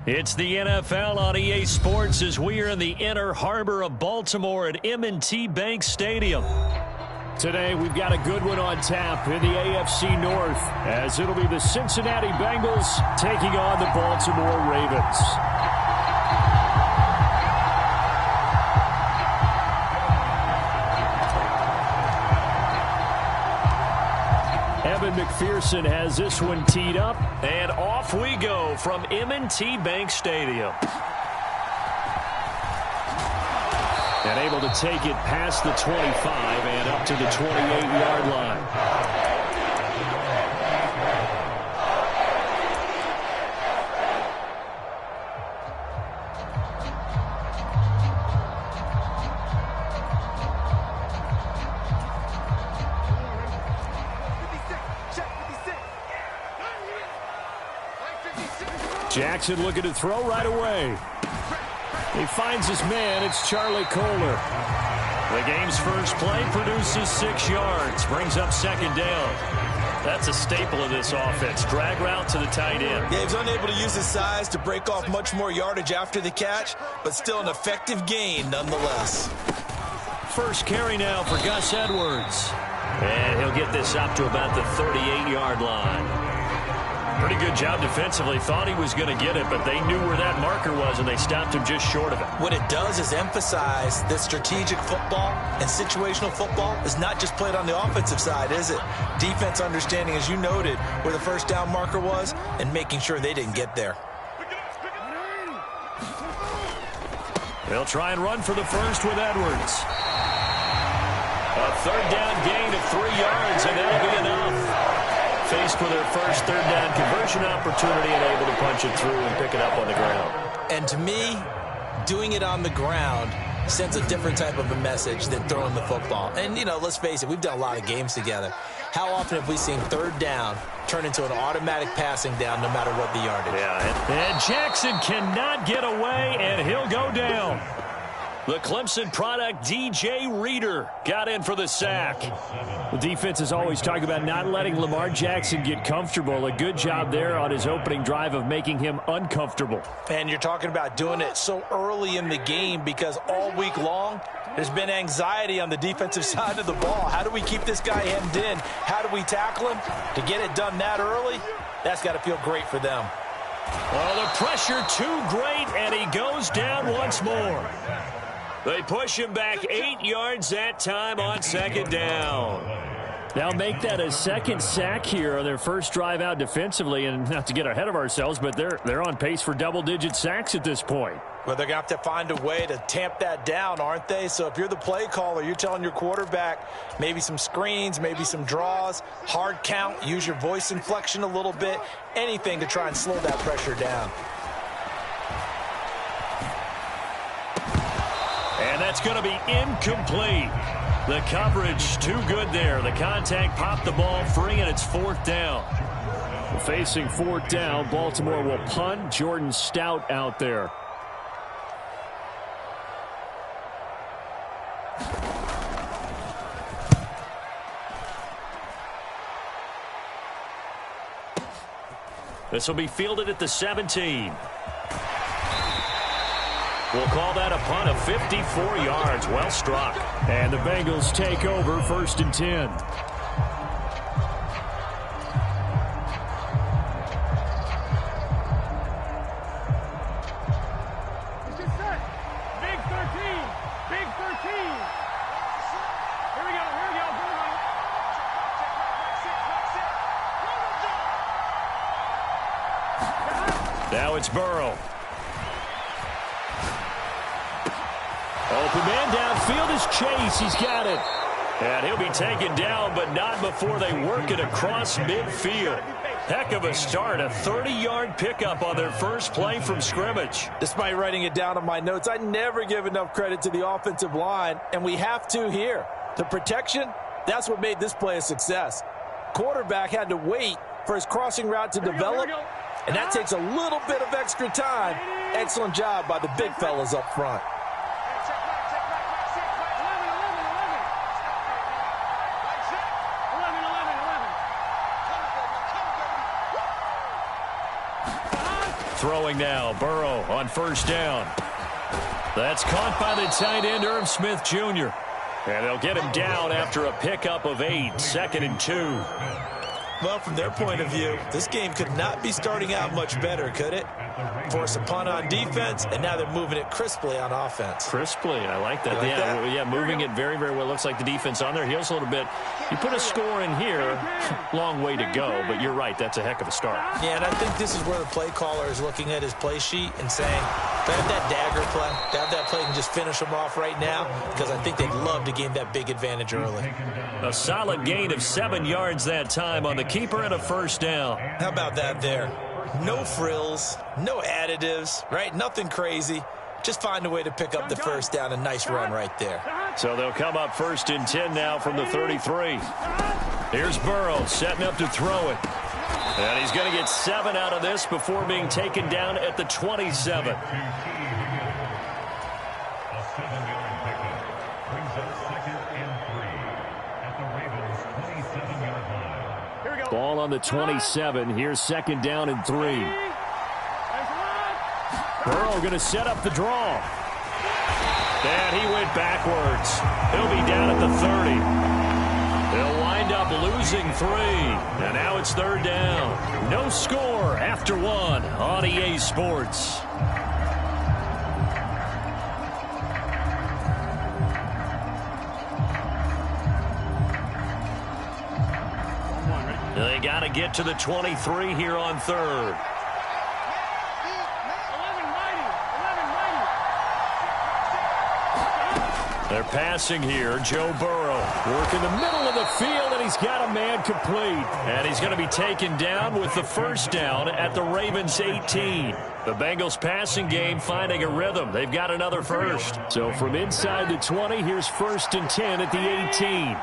It's the NFL on EA Sports as we are in the inner harbor of Baltimore at M&T Bank Stadium. Today, we've got a good one on tap in the AFC North, as it'll be the Cincinnati Bengals taking on the Baltimore Ravens. Evan McPherson has this one teed up. And off we go from M&T Bank Stadium. And able to take it past the 25 and up to the 28-yard line. Jackson looking to throw right away. He finds his man. It's Charlie Kohler. The game's first play produces 6 yards. Brings up second down. That's a staple of this offense. Drag route to the tight end. Yeah, he's unable to use his size to break off much more yardage after the catch, but still an effective gain nonetheless. First carry now for Gus Edwards. And he'll get this up to about the 38-yard line. Pretty good job defensively. Thought he was going to get it, but they knew where that marker was, and they stopped him just short of it. What it does is emphasize that strategic football and situational football is not just played on the offensive side, is it? Defense understanding, as you noted, where the first down marker was and making sure they didn't get there. They'll try and run for the first with Edwards. A third down gain of 3 yards, and that'll be enough. Faced with their first third down conversion opportunity and able to punch it through and pick it up on the ground. And to me, doing it on the ground sends a different type of a message than throwing the football. And, you know, let's face it, we've done a lot of games together. How often have we seen third down turn into an automatic passing down no matter what the yardage? Yeah, and Jackson cannot get away, and he'll go down. The Clemson product, DJ Reader, got in for the sack. The defense is always talking about not letting Lamar Jackson get comfortable. A good job there on his opening drive of making him uncomfortable. And you're talking about doing it so early in the game because all week long, there's been anxiety on the defensive side of the ball. How do we keep this guy hemmed in? How do we tackle him? To get it done that early, that's got to feel great for them. Well, the pressure too great, and he goes down once more. They push him back 8 yards that time on second down. They'll make that a second sack here on their first drive out defensively, and not to get ahead of ourselves, but they're on pace for double-digit sacks at this point. Well, they're going to have to find a way to tamp that down, aren't they? So if you're the play caller, you're telling your quarterback maybe some screens, maybe some draws, hard count, use your voice inflection a little bit, anything to try and slow that pressure down. And that's going to be incomplete. The coverage too good there. The contact popped the ball free, and it's fourth down. Facing fourth down, Baltimore will punt. Jordan Stout out there. This will be fielded at the 17. We'll call that a punt of 54 yards. Well struck. And the Bengals take over first and 10. Big 13. Big 13. Here we go. Now it's Burrow. Open man downfield is Chase. He's got it. And he'll be taken down, but not before they work it across midfield. Heck of a start. A 30-yard pickup on their first play from scrimmage. Despite writing it down on my notes, I never give enough credit to the offensive line, and we have to here. The protection, that's what made this play a success. Quarterback had to wait for his crossing route to develop, and that takes a little bit of extra time. Excellent job by the big fellas up front. Throwing now, Burrow on first down. That's caught by the tight end, Irv Smith Jr. And they'll get him down after a pickup of 8, 2nd and 2. Well, from their point of view, this game could not be starting out much better, could it? Force a punt on defense, and now they're moving it crisply on offense. Crisply, I like that. Yeah, moving it very, very well. Looks like the defense on there heals a little bit. You put a score in here, long way to go, but you're right, that's a heck of a start. Yeah, and I think this is where the play caller is looking at his play sheet and saying, do I have that dagger play? Do I have that play and just finish them off right now? Because I think they'd love to gain that big advantage early. A solid gain of 7 yards that time on the keeper and a first down. How about that there? No frills, no additives, right? Nothing crazy. Just find a way to pick up the first down. A nice run right there. So they'll come up 1st and 10 now from the 33. Here's Burrow setting up to throw it. And he's going to get 7 out of this before being taken down at the 27. Ball on the 27. Here's 2nd down and 3. Burrow going to set up the draw. And he went backwards. He'll be down at the 30. They'll wind up losing 3. And now it's 3rd down. No score after 1 on EA Sports. They got to get to the 23 here on 3rd. They're passing here. Joe Burrow work in the middle of the field, and he's got a man complete. And he's going to be taken down with the first down at the Ravens 18. The Bengals passing game finding a rhythm. They've got another first. So from inside the 20, here's 1st and 10 at the 18.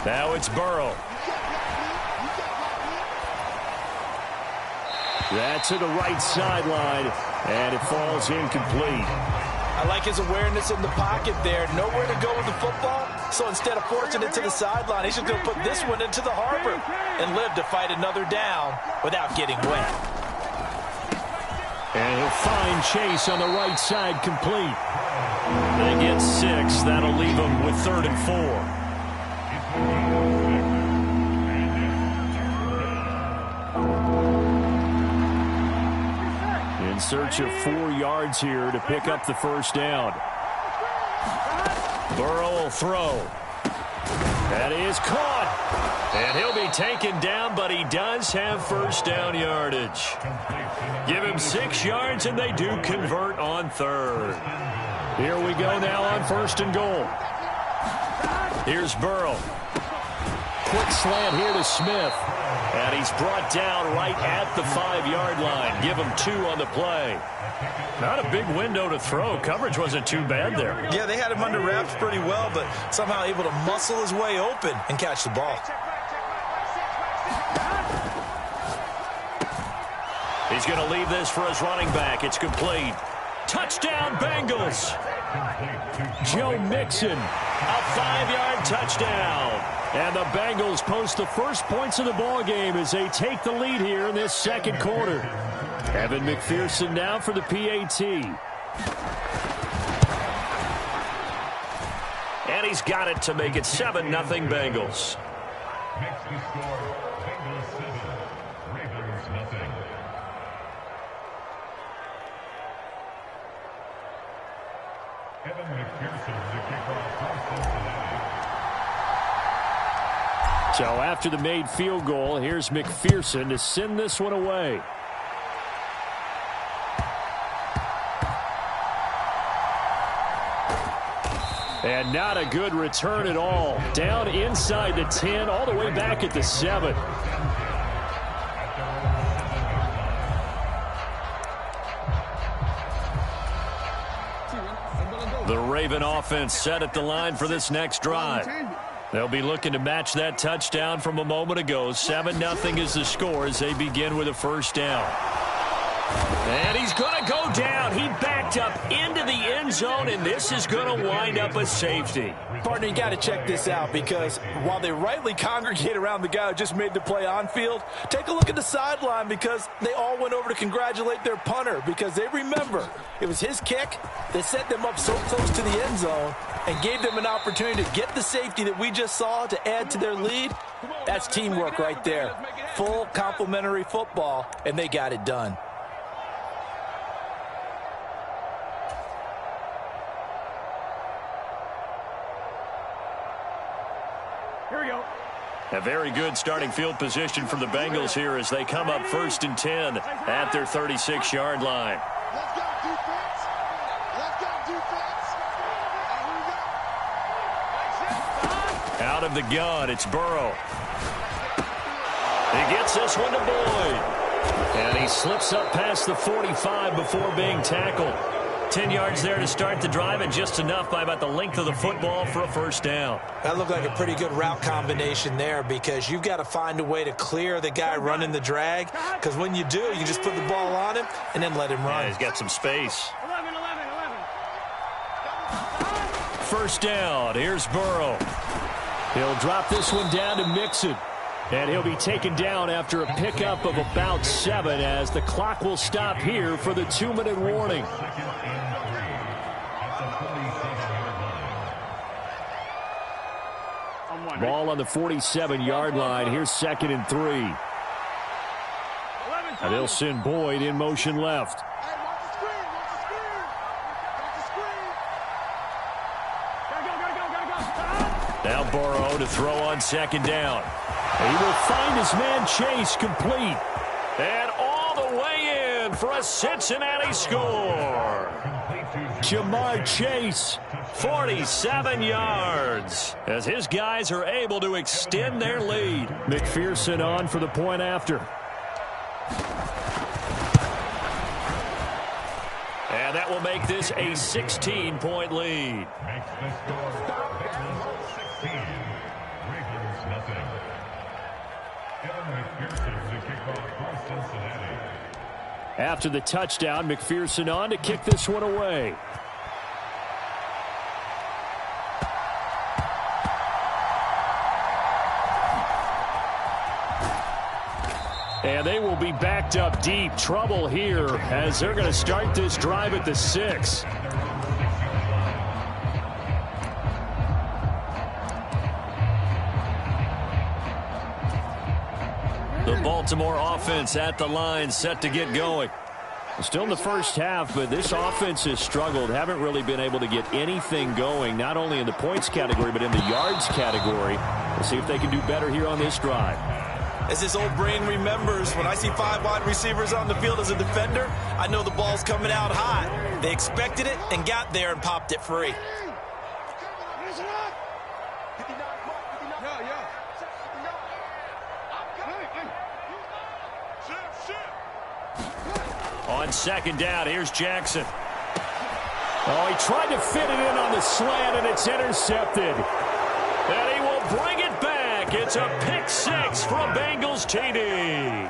Now it's Burrow. That's to the right sideline, and it falls incomplete. I like his awareness in the pocket there. Nowhere to go with the football, so instead of forcing it to the sideline, he's just going to put this one into the harbor and live to fight another down without getting wet. And he'll find Chase on the right side complete. They get 6. That'll leave them with 3rd and 4. In search of 4 yards here to pick up the first down. Burrow will throw. That is caught. And he'll be taken down, but he does have first down yardage. Give him 6 yards, and they do convert on 3rd. Here we go now on 1st and goal. Here's Burrow. Quick slant here to Smith. And he's brought down right at the 5-yard line. Give him 2 on the play. Not a big window to throw. Coverage wasn't too bad there. Yeah, they had him under wraps pretty well, but somehow able to muscle his way open and catch the ball. He's going to leave this for his running back. It's complete. Touchdown, Bengals. Joe Mixon. A 5-yard touchdown. And the Bengals post the first points of the ball game as they take the lead here in this 2nd quarter. Evan McPherson now for the PAT. And he's got it to make it 7-0 Bengals. Next to score, Bengals 7, Ravens nothing. Evan McPherson to kick off for Cincinnati. So after the made field goal, here's McPherson to send this one away. And not a good return at all. Down inside the 10, all the way back at the 7. The Raven offense set at the line for this next drive. They'll be looking to match that touchdown from a moment ago. 7-0 is the score as they begin with a first down. And he's going to go down. He backed up into the end zone, and this is going to wind up a safety. Partner, you got to check this out, because while they rightly congregate around the guy who just made the play on field, take a look at the sideline, because they all went over to congratulate their punter, because they remember it was his kick that set them up so close to the end zone and gave them an opportunity to get the safety that we just saw to add to their lead. That's teamwork right there. Full complimentary football, and they got it done. Here we go. A very good starting field position for the Bengals here as they come up 1st and 10 at their 36-yard line. Let's go, defense. Let's go, defense. Here we go. Out of the gun, it's Burrow. He gets this one to Boyd. And he slips up past the 45 before being tackled. 10 yards there to start the drive, and just enough by about the length of the football for a first down. That looked like a pretty good route combination there, because you've got to find a way to clear the guy running the drag, because when you do, you just put the ball on him and then let him run. Yeah, he's got some space. 11. First down, here's Burrow. He'll drop this one down to Mixon. And he'll be taken down after a pickup of about 7 as the clock will stop here for the 2-minute warning. Ball on the 47-yard line. Here's 2nd and 3. And they'll send Boyd in motion left. Hey, watch the screen. Watch the screen. Watch the screen. Gotta Now go. Burrow to throw on 2nd down. He will find his man Chase complete. And all the way in for a Cincinnati score. Jamar Chase, 47 yards as his guys are able to extend their lead. McPherson on for the point after. And that will make this a 16-point lead. Makes the score Bengals 16, Ravens nothing. Evan McPherson to kick off for Cincinnati. After the touchdown, McPherson on to kick this one away. And they will be backed up deep. Trouble here as they're going to start this drive at the 6. The Baltimore offense at the line, set to get going. Still in the first half, but this offense has struggled. Haven't really been able to get anything going, not only in the points category, but in the yards category. We'll see if they can do better here on this drive. As his old brain remembers, when I see 5 wide receivers on the field as a defender, I know the ball's coming out hot. They expected it and got there and popped it free. On 2nd down, here's Jackson. Oh, he tried to fit it in on the slant, and it's intercepted. And he will bring it back. It's a pick 6 for a Bengals TD.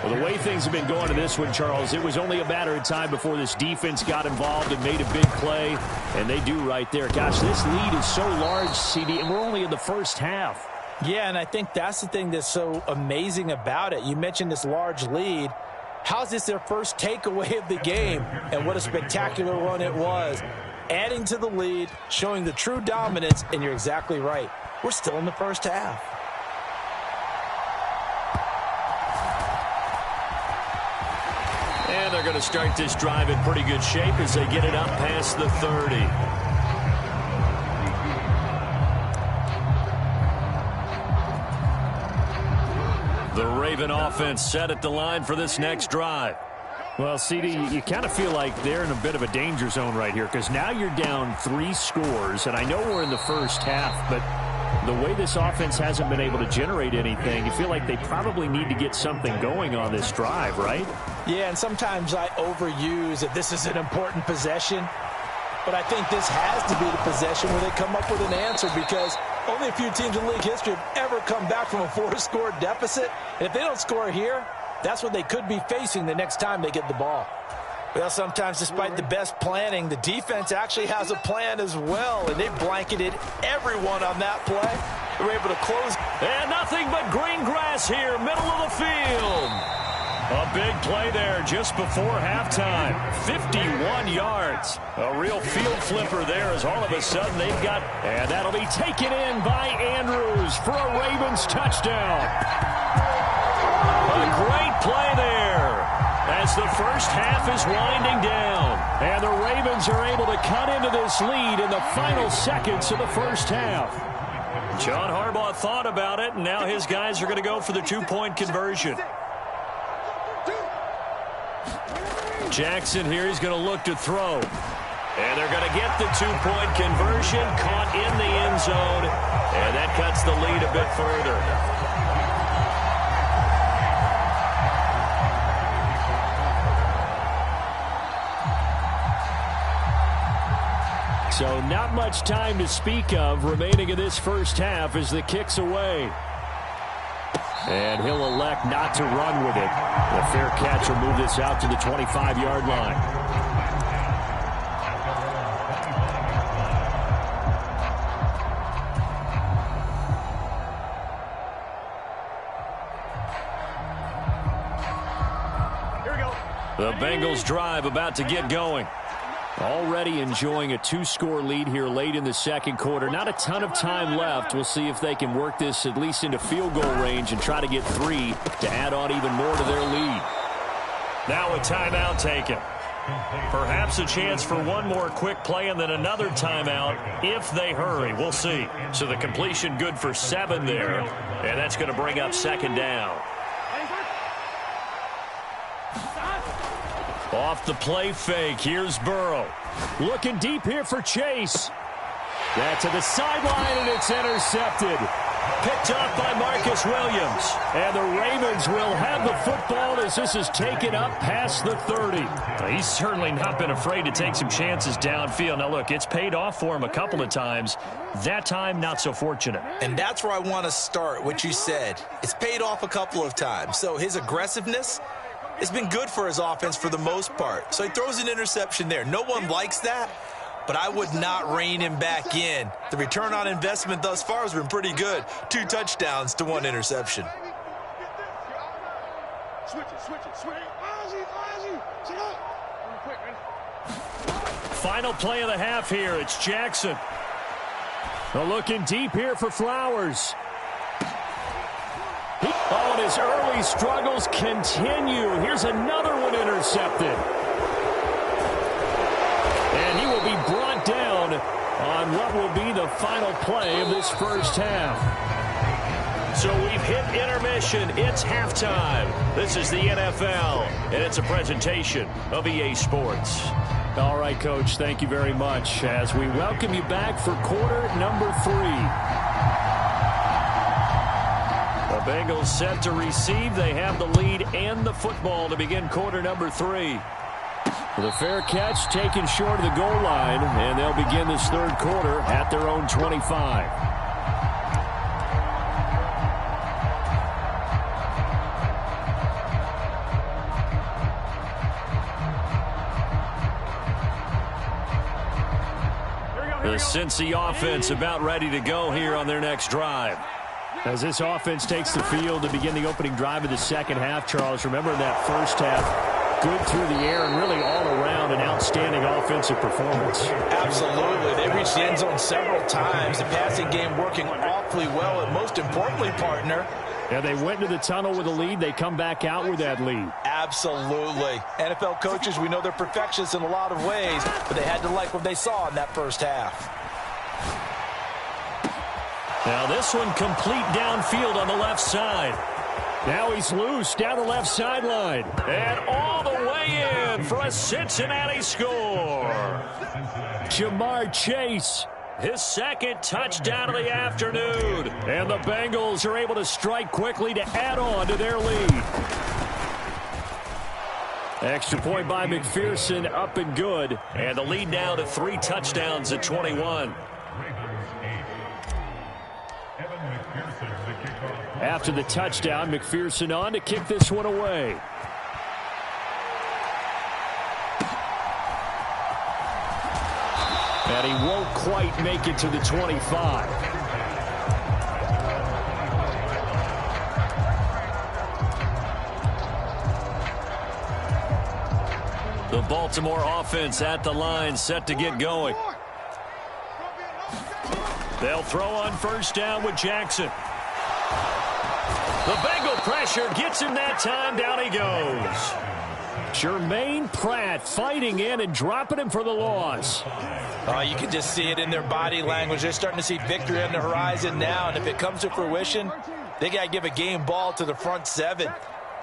Well, the way things have been going in this one, Charles, it was only a matter of time before this defense got involved and made a big play, and they do right there. Gosh, this lead is so large, CD, and we're only in the first half. Yeah, and I think that's the thing that's so amazing about it. You mentioned this large lead. How's this their first takeaway of the game? And what a spectacular one it was. Adding to the lead, showing the true dominance, and you're exactly right. We're still in the first half. And they're going to start this drive in pretty good shape as they get it up past the 30. The Raven offense set at the line for this next drive. Well, CD, you kind of feel like they're in a bit of a danger zone right here because now you're down 3 scores, and I know we're in the first half, but the way this offense hasn't been able to generate anything, you feel like they probably need to get something going on this drive, right? Yeah, and sometimes I overuse that this is an important possession, but I think this has to be the possession where they come up with an answer because only a few teams in league history have ever come back from a 4-score deficit. And if they don't score here, That's what they could be facing the next time they get the ball. Well, sometimes despite the best planning, the defense actually has a plan as well, and they blanketed everyone on that play. They were able to close. And nothing but green grass here, middle of the field. A big play there just before halftime. 51 yards. A real field flipper there as all of a sudden they've got, and that'll be taken in by Andrews for a Ravens touchdown. A great play there as the first half is winding down. And the Ravens are able to cut into this lead in the final seconds of the first half. John Harbaugh thought about it, and now his guys are going to go for the two-point conversion. Jackson here, he's going to look to throw. And they're going to get the two-point conversion, caught in the end zone, and that cuts the lead a bit further. So not much time to speak of remaining in this first half as the kick's away. And he'll elect not to run with it. The fair catch will move this out to the 25-yard line. Here we go. The Bengals drive about to get going. Already enjoying a two-score lead here late in the second quarter. Not a ton of time left. We'll see if they can work this at least into field goal range and try to get 3 to add on even more to their lead. Now a timeout taken. Perhaps a chance for one more quick play and then another timeout if they hurry. We'll see. So the completion good for 7 there. And that's going to bring up second down. Off the play fake, here's Burrow. Looking deep here for Chase. That to the sideline, and it's intercepted. Picked off by Marcus Williams. And the Ravens will have the football as this is taken up past the 30. He's certainly not been afraid to take some chances downfield. Now, look, it's paid off for him a couple of times. That time, not so fortunate. And that's where I want to start, what you said. It's paid off a couple of times. So his aggressiveness, it's been good for his offense for the most part. So he throws an interception there. No one likes that, but I would not rein him back in. The return on investment thus far has been pretty good. 2 touchdowns to 1 interception. Switch it. Final play of the half here. It's Jackson. Looking deep here for Flowers. Oh, and his early struggles continue. Here's another one intercepted. And he will be brought down on what will be the final play of this first half. So we've hit intermission. It's halftime. This is the NFL, and it's a presentation of EA Sports. All right, Coach, thank you very much as we welcome you back for quarter number 3. The Bengals set to receive. They have the lead and the football to begin quarter number 3. The fair catch taken short of the goal line, and they'll begin this third quarter at their own 25. The Cincy offense about ready to go here on their next drive. As this offense takes the field to begin the opening drive of the second half, Charles, remember in that first half, good through the air and really all around an outstanding offensive performance. Absolutely. They reached the end zone several times. The passing game working awfully well, and most importantly, partner, and they went into the tunnel with a lead. They come back out with that lead. Absolutely. NFL coaches, we know they're perfectionists in a lot of ways, but they had to like what they saw in that first half. Now this one complete downfield on the left side. Now he's loose down the left sideline. And all the way in for a Cincinnati score. Jamar Chase, his second touchdown of the afternoon. And the Bengals are able to strike quickly to add on to their lead. Extra point by McPherson, up and good. And the lead now to 3 touchdowns at 21. After the touchdown, McPherson on to kick this one away. And he won't quite make it to the 25. The Baltimore offense at the line, set to get going. They'll throw on first down with Jackson. The Bengal pressure gets him that time. Down he goes. Jermaine Pratt fighting in and dropping him for the loss. You can just see it in their body language. They're starting to see victory on the horizon now, and if it comes to fruition, they got to give a game ball to the front seven.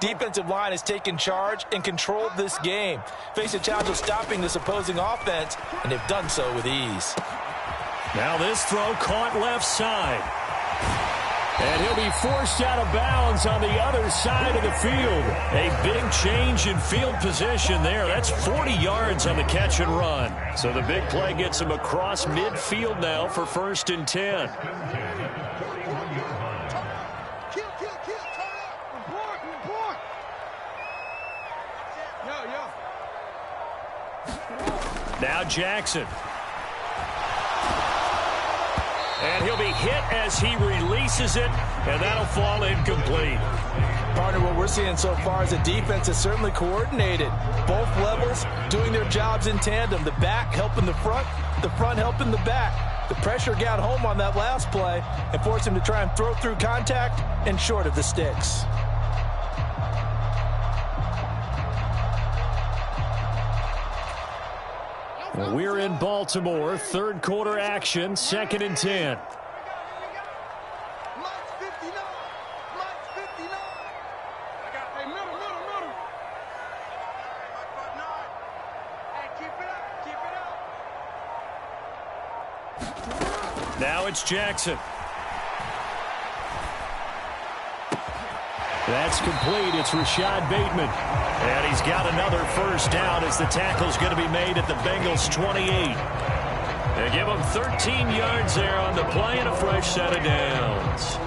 Defensive line has taken charge and controlled this game. Face a challenge of stopping this opposing offense, and they've done so with ease. Now this throw caught left side. And he'll be forced out of bounds on the other side of the field. A big change in field position there. That's 40 yards on the catch and run. So the big play gets him across midfield now for 1st and 10. Now Jackson. And he'll be hit as he releases it, and that'll fall incomplete. Partner, what we're seeing so far is the defense is certainly coordinated. Both levels doing their jobs in tandem. The back helping the front helping the back. The pressure got home on that last play and forced him to try and throw through contact and short of the sticks. We're in Baltimore, third quarter action, 2nd and 10. Now it's Jackson. That's complete. It's Rashad Bateman. And he's got another first down as the tackle's going to be made at the Bengals' 28. They give him 13 yards there on the play and a fresh set of downs.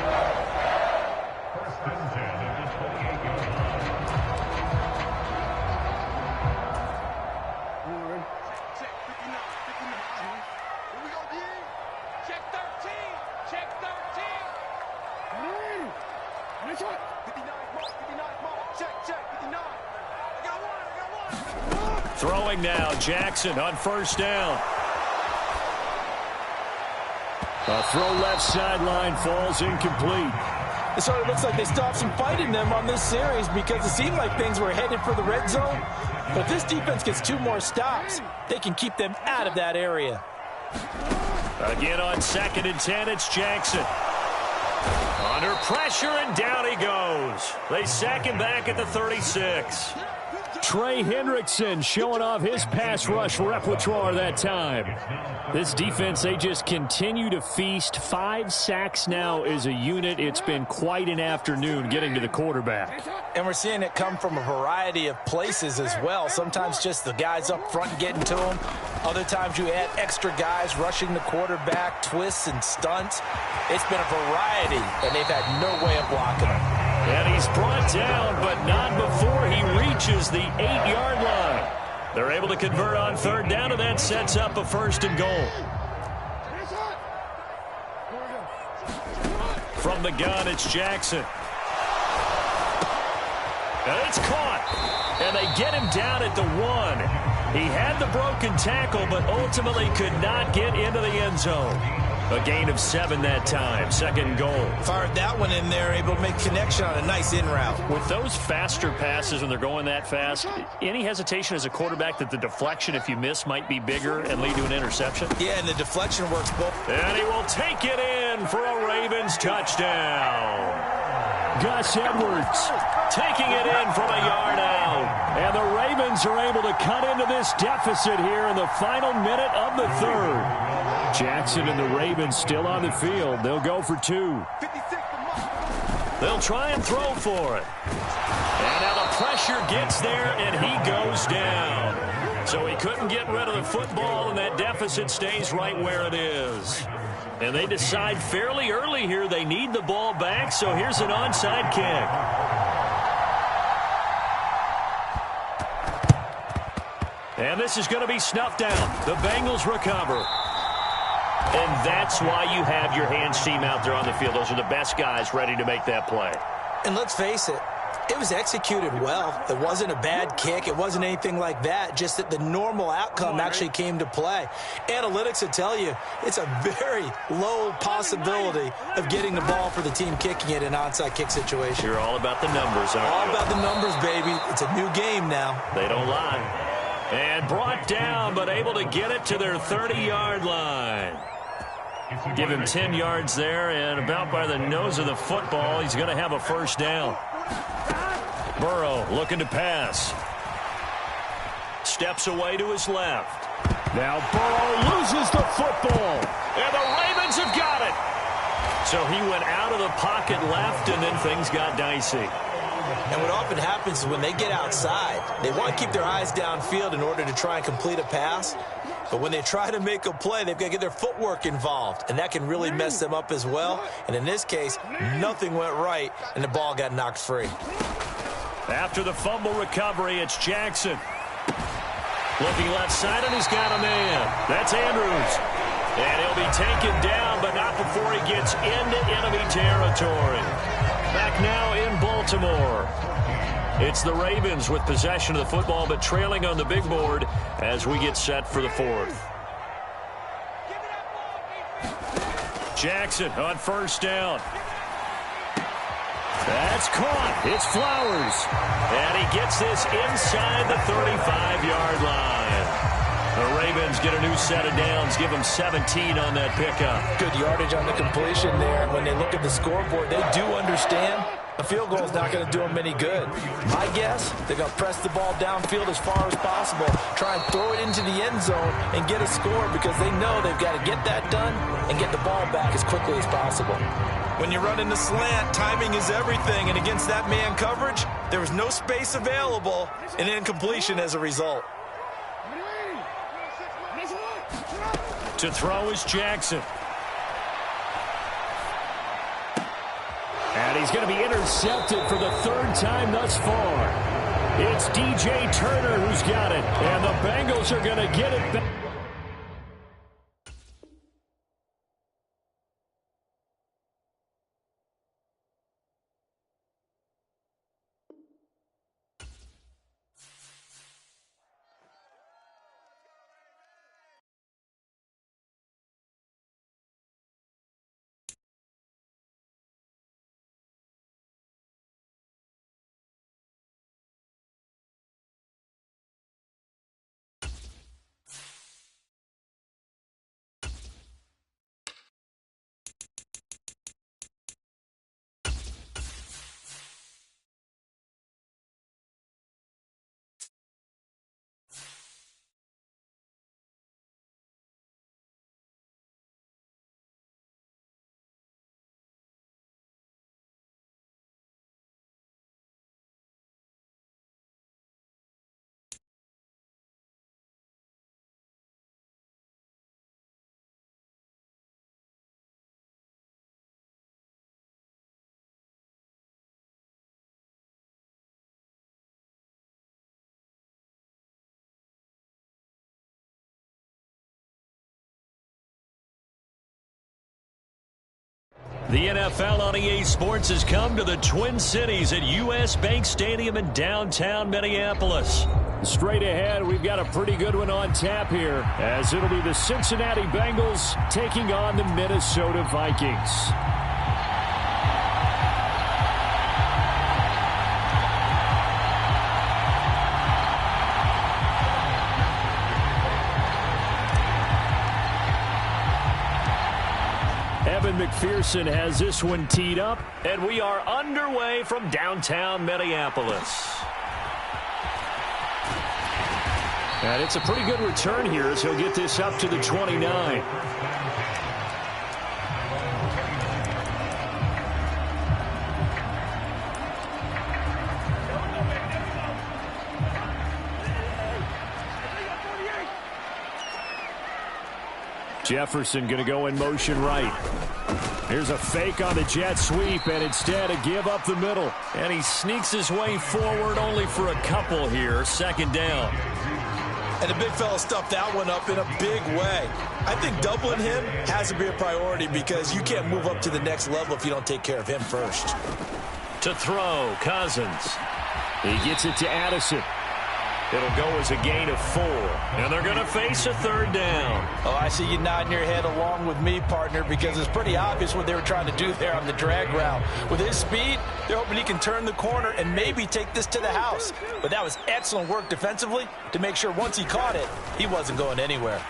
Throwing now, Jackson on first down. A throw left sideline falls incomplete. It sort of looks like they stopped some fight in them on this series because it seemed like things were headed for the red zone. But if this defense gets 2 more stops, they can keep them out of that area. Again on 2nd and 10, it's Jackson. Under pressure, and down he goes. They sack him back at the 36. Trey Hendrickson showing off his pass rush repertoire that time. This defense, they just continue to feast. 5 sacks now as a unit. It's been quite an afternoon getting to the quarterback. And we're seeing it come from a variety of places as well. Sometimes just the guys up front getting to him. Other times you add extra guys rushing the quarterback, twists and stunts. It's been a variety, and they've had no way of blocking him. And he's brought down, but not before he reaches the 8-yard line. They're able to convert on 3rd down, and that sets up a 1st and goal. From the gun, it's Jackson. And it's caught. And they get him down at the 1. He had the broken tackle, but ultimately could not get into the end zone. A gain of 7 that time. 2nd goal. Fired that one in there, able to make connection on a nice in route. With those faster passes when they're going that fast, any hesitation as a quarterback that the deflection, if you miss, might be bigger and lead to an interception? Yeah, and the deflection works both. And he will take it in for a Ravens touchdown. Gus Edwards taking it in from a yard out. And the Ravens are able to cut into this deficit here in the final minute of the 3rd. Jackson and the Ravens still on the field. They'll go for 2. They'll try and throw for it. And now the pressure gets there, and he goes down. So he couldn't get rid of the football, and that deficit stays right where it is. And they decide fairly early here they need the ball back, so here's an onside kick. And this is going to be snuffed down. The Bengals recover. And that's why you have your hands team out there on the field. Those are the best guys ready to make that play. And let's face it, it was executed well. It wasn't a bad kick. It wasn't anything like that. Just that the normal outcome actually came to play. Analytics will tell you it's a very low possibility of getting the ball for the team kicking it in an onside kick situation. You're all about the numbers, aren't you? All about the numbers, baby. It's a new game now. They don't lie. And brought down, but able to get it to their 30-yard line. Give him 10 yards there, and about by the nose of the football, he's going to have a first down. Burrow looking to pass. Steps away to his left. Now Burrow loses the football, and the Ravens have got it. So he went out of the pocket left, and then things got dicey. And what often happens is when they get outside, they want to keep their eyes downfield in order to try and complete a pass. But when they try to make a play, they've got to get their footwork involved, and that can really mess them up as well. And in this case, nothing went right, and the ball got knocked free. After the fumble recovery, it's Jackson. Looking left side, and he's got a man. That's Andrews. And he'll be taken down, but not before he gets into enemy territory. Back now in Baltimore. It's the Ravens with possession of the football, but trailing on the big board as we get set for the fourth. Jackson on first down. That's caught. It's Flowers. And he gets this inside the 35-yard line. The Ravens get a new set of downs, give them 17 on that pickup. Good yardage on the completion there. When they look at the scoreboard, they do understand a field goal is not going to do them any good. My guess, they're going to press the ball downfield as far as possible, try and throw it into the end zone and get a score because they know they've got to get that done and get the ball back as quickly as possible. When you're running the slant, timing is everything, and against that man coverage, there was no space available and incompletion as a result. To throw is Jackson. And he's going to be intercepted for the third time thus far. It's DJ Turner who's got it. And the Bengals are going to get it back. The NFL on EA Sports has come to the Twin Cities at U.S. Bank Stadium in downtown Minneapolis. Straight ahead, we've got a pretty good one on tap here, as it'll be the Cincinnati Bengals taking on the Minnesota Vikings. McPherson has this one teed up, and we are underway from downtown Minneapolis. And it's a pretty good return here as he'll get this up to the 29. Jefferson going to go in motion right. Here's a fake on the jet sweep, and instead a give up the middle. And he sneaks his way forward only for a couple here. Second down. And the big fella stuffed that one up in a big way. I think doubling him has to be a priority because you can't move up to the next level if you don't take care of him first. To throw, Cousins. He gets it to Addison. It'll go as a gain of 4. And they're going to face a third down. Oh, I see you nodding your head along with me, partner, because it's pretty obvious what they were trying to do there on the drag route. With his speed, they're hoping he can turn the corner and maybe take this to the house. But that was excellent work defensively to make sure once he caught it, he wasn't going anywhere.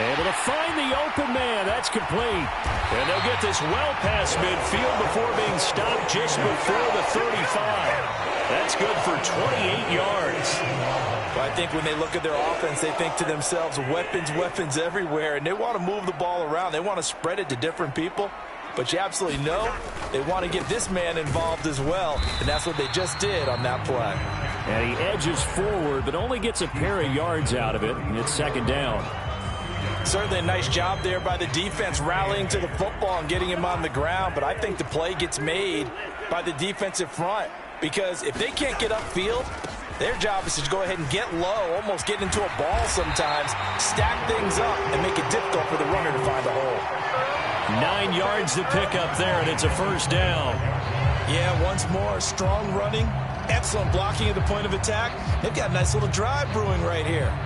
Able to find the open man. That's complete. And they'll get this well past midfield before being stopped just before the 35. That's good for 28 yards. Well, I think when they look at their offense, they think to themselves, weapons, weapons everywhere, and they want to move the ball around. They want to spread it to different people. But you absolutely know they want to get this man involved as well, and that's what they just did on that play. And he edges forward, but only gets a pair of yards out of it, and it's second down. Certainly a nice job there by the defense rallying to the football and getting him on the ground, but I think the play gets made by the defensive front. Because if they can't get upfield, their job is to go ahead and get low, almost get into a ball sometimes, stack things up, and make it difficult for the runner to find a hole. 9 yards to pick up there, and it's a first down. Yeah, once more, strong running, excellent blocking at the point of attack. They've got a nice little drive brewing right here.